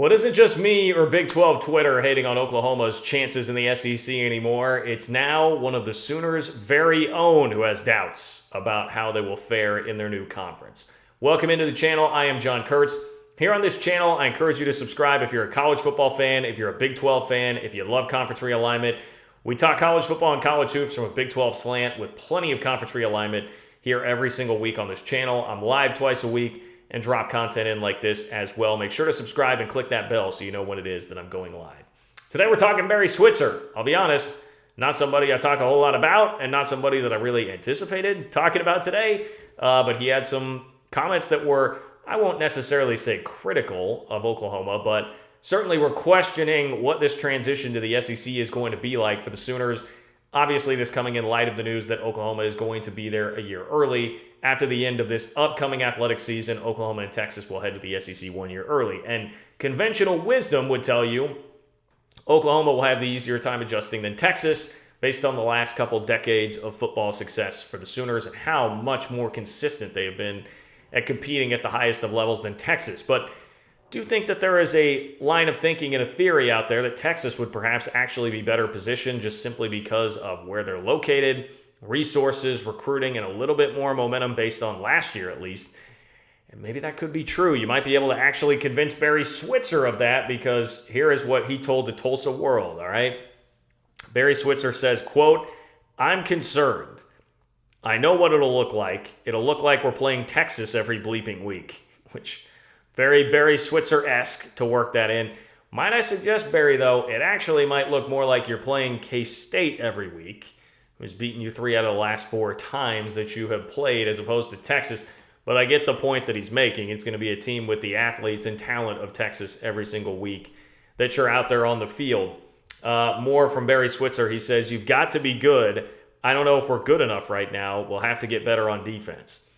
Well, it isn't just me or Big 12 Twitter hating on Oklahoma's chances in the SEC anymore. It's now one of the Sooners' very own who has doubts about how they will fare in their new conference. Welcome into the channel. I am John Kurtz. Here on this channel, I encourage you to subscribe if you're a college football fan, if you're a Big 12 fan, if you love conference realignment. We talk college football and college hoops from a Big 12 slant with plenty of conference realignment here every single week on this channel. I'm live twice a week and drop content in like this as well. Make sure to subscribe and click that bell so you know when it is that I'm going live. Today we're talking Barry Switzer. I'll be honest, not somebody I talk a whole lot about and not somebody that I really anticipated talking about today, but he had some comments that were, I won't necessarily say critical of Oklahoma, but certainly were questioning what this transition to the SEC is going to be like for the Sooners. Obviously, this coming in light of the news that Oklahoma is going to be there a year early. After the end of this upcoming athletic season, Oklahoma and Texas will head to the SEC 1 year early. And conventional wisdom would tell you Oklahoma will have the easier time adjusting than Texas based on the last couple decades of football success for the Sooners and how much more consistent they have been at competing at the highest of levels than Texas. But do you think that there is a line of thinking and a theory out there that Texas would perhaps actually be better positioned just simply because of where they're located, resources, recruiting, and a little bit more momentum based on last year at least? And maybe that could be true. You might be able to actually convince Barry Switzer of that, because here is what he told the Tulsa World, all right? Barry Switzer says, quote, "I'm concerned. I know what it'll look like. It'll look like we're playing Texas every bleeping week," which very Barry Switzer-esque to work that in. Might I suggest, Barry, though, it actually might look more like you're playing K-State every week, who's beaten you 3 out of the last 4 times that you have played, as opposed to Texas. But I get the point that he's making. It's going to be a team with the athletes and talent of Texas every single week that you're out there on the field. More from Barry Switzer. He says, "You've got to be good. I don't know if we're good enough right now. We'll have to get better on defense."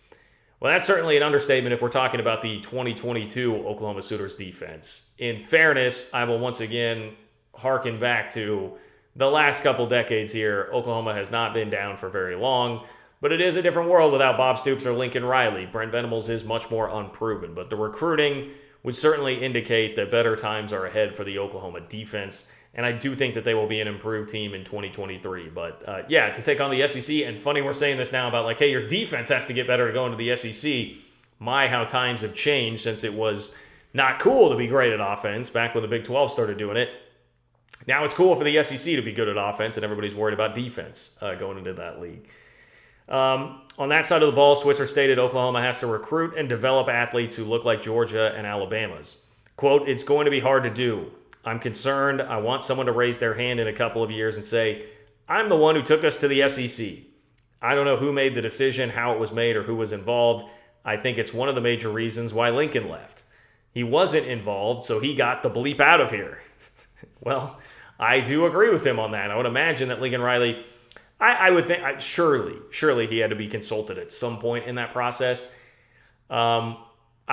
Well, that's certainly an understatement if we're talking about the 2022 Oklahoma Sooners defense. In fairness, I will once again harken back to the last couple decades here. Oklahoma has not been down for very long, but it is a different world without Bob Stoops or Lincoln Riley. Brent Venables is much more unproven, but the recruiting would certainly indicate that better times are ahead for the Oklahoma defense, and I do think that they will be an improved team in 2023. But yeah, to take on the SEC, and funny we're saying this now about like, hey, your defense has to get better to go into the SEC. My, how times have changed since it was not cool to be great at offense back when the Big 12 started doing it. Now it's cool for the SEC to be good at offense, and everybody's worried about defense going into that league. On that side of the ball, Switzer stated Oklahoma has to recruit and develop athletes who look like Georgia and Alabama's. Quote, "It's going to be hard to do. I'm concerned. I want someone to raise their hand in a couple of years and say, I'm the one who took us to the SEC. I don't know who made the decision, how it was made, or who was involved. I think it's one of the major reasons why Lincoln left. He wasn't involved, so he got the bleep out of here." Well, I do agree with him on that. I would imagine that Lincoln Riley, I would think, surely he had to be consulted at some point in that process. I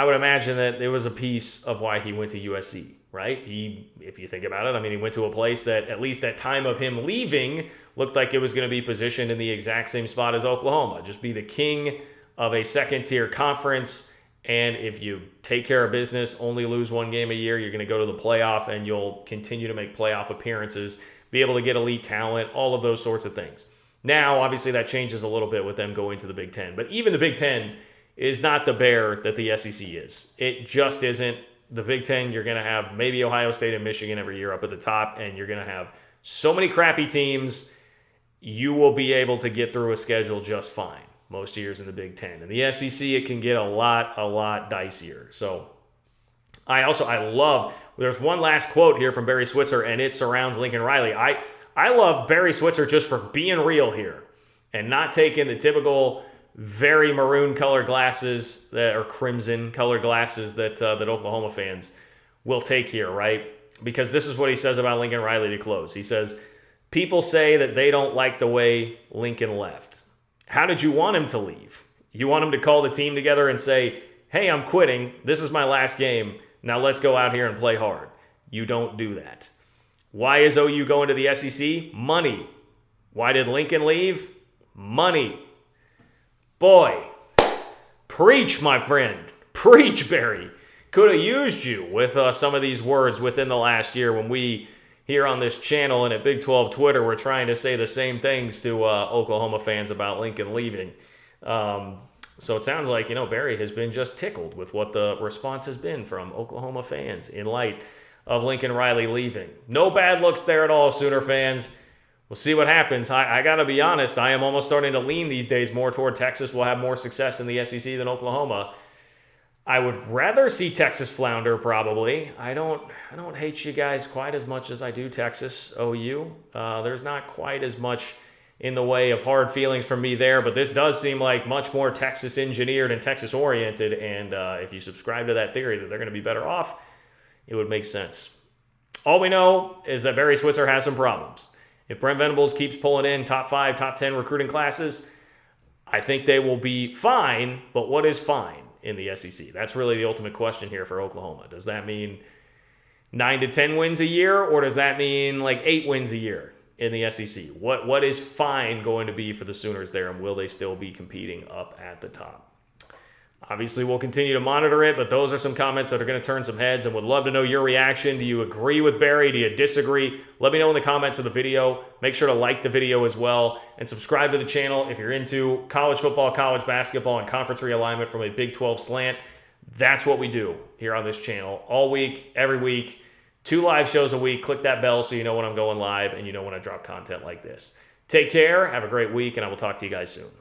would imagine that it was a piece of why he went to USC. Right? If you think about it, I mean, he went to a place that, at least at time of him leaving, looked like it was going to be positioned in the exact same spot as Oklahoma. Just be the king of a second-tier conference, and if you take care of business, only lose 1 game a year, you're going to go to the playoff, and you'll continue to make playoff appearances, be able to get elite talent, all of those sorts of things. Now, obviously, that changes a little bit with them going to the Big Ten, but even the Big Ten is not the bear that the SEC is. It just isn't. The Big Ten, you're going to have maybe Ohio State and Michigan every year up at the top, and you're going to have so many crappy teams, you will be able to get through a schedule just fine most years in the Big Ten. In the SEC, it can get a lot dicier. So I love, there's one last quote here from Barry Switzer, and it surrounds Lincoln Riley. I love Barry Switzer just for being real here and not taking the typical very maroon colored glasses or crimson colored glasses that Oklahoma fans will take here, right? Because this is what he says about Lincoln Riley to close. He says, "People say that they don't like the way Lincoln left. How did you want him to leave? You want him to call the team together and say, hey, I'm quitting. This is my last game. Now let's go out here and play hard. You don't do that. Why is OU going to the SEC? Money. Why did Lincoln leave? Money. Boy, preach, my friend. Preach, Barry. could have used you with some of these words within the last year when we here on this channel and at Big 12 Twitter were trying to say the same things to Oklahoma fans about Lincoln leaving. So it sounds like, Barry has been just tickled with what the response has been from Oklahoma fans in light of Lincoln Riley leaving. No bad looks there at all, Sooner fans. We'll see what happens. I got to be honest, I am almost starting to lean these days more toward Texas will have more success in the SEC than Oklahoma. I would rather see Texas flounder, probably. I don't hate you guys quite as much as I do Texas OU. There's not quite as much in the way of hard feelings from me there, but this does seem like much more Texas engineered and Texas oriented, and if you subscribe to that theory that they're going to be better off, it would make sense. All we know is that Barry Switzer has some problems. If Brent Venables keeps pulling in top 5, top 10 recruiting classes, I think they will be fine, but what is fine in the SEC? That's really the ultimate question here for Oklahoma. Does that mean 9 to 10 wins a year, or does that mean like 8 wins a year in the SEC? What is fine going to be for the Sooners there, and will they still be competing up at the top? Obviously, we'll continue to monitor it, but those are some comments that are going to turn some heads, and would love to know your reaction. Do you agree with Barry? Do you disagree? Let me know in the comments of the video. Make sure to like the video as well, and subscribe to the channel if you're into college football, college basketball, and conference realignment from a Big 12 slant. That's what we do here on this channel all week, every week. 2 live shows a week. Click that bell so you know when I'm going live and you know when I drop content like this. Take care. Have a great week, and I will talk to you guys soon.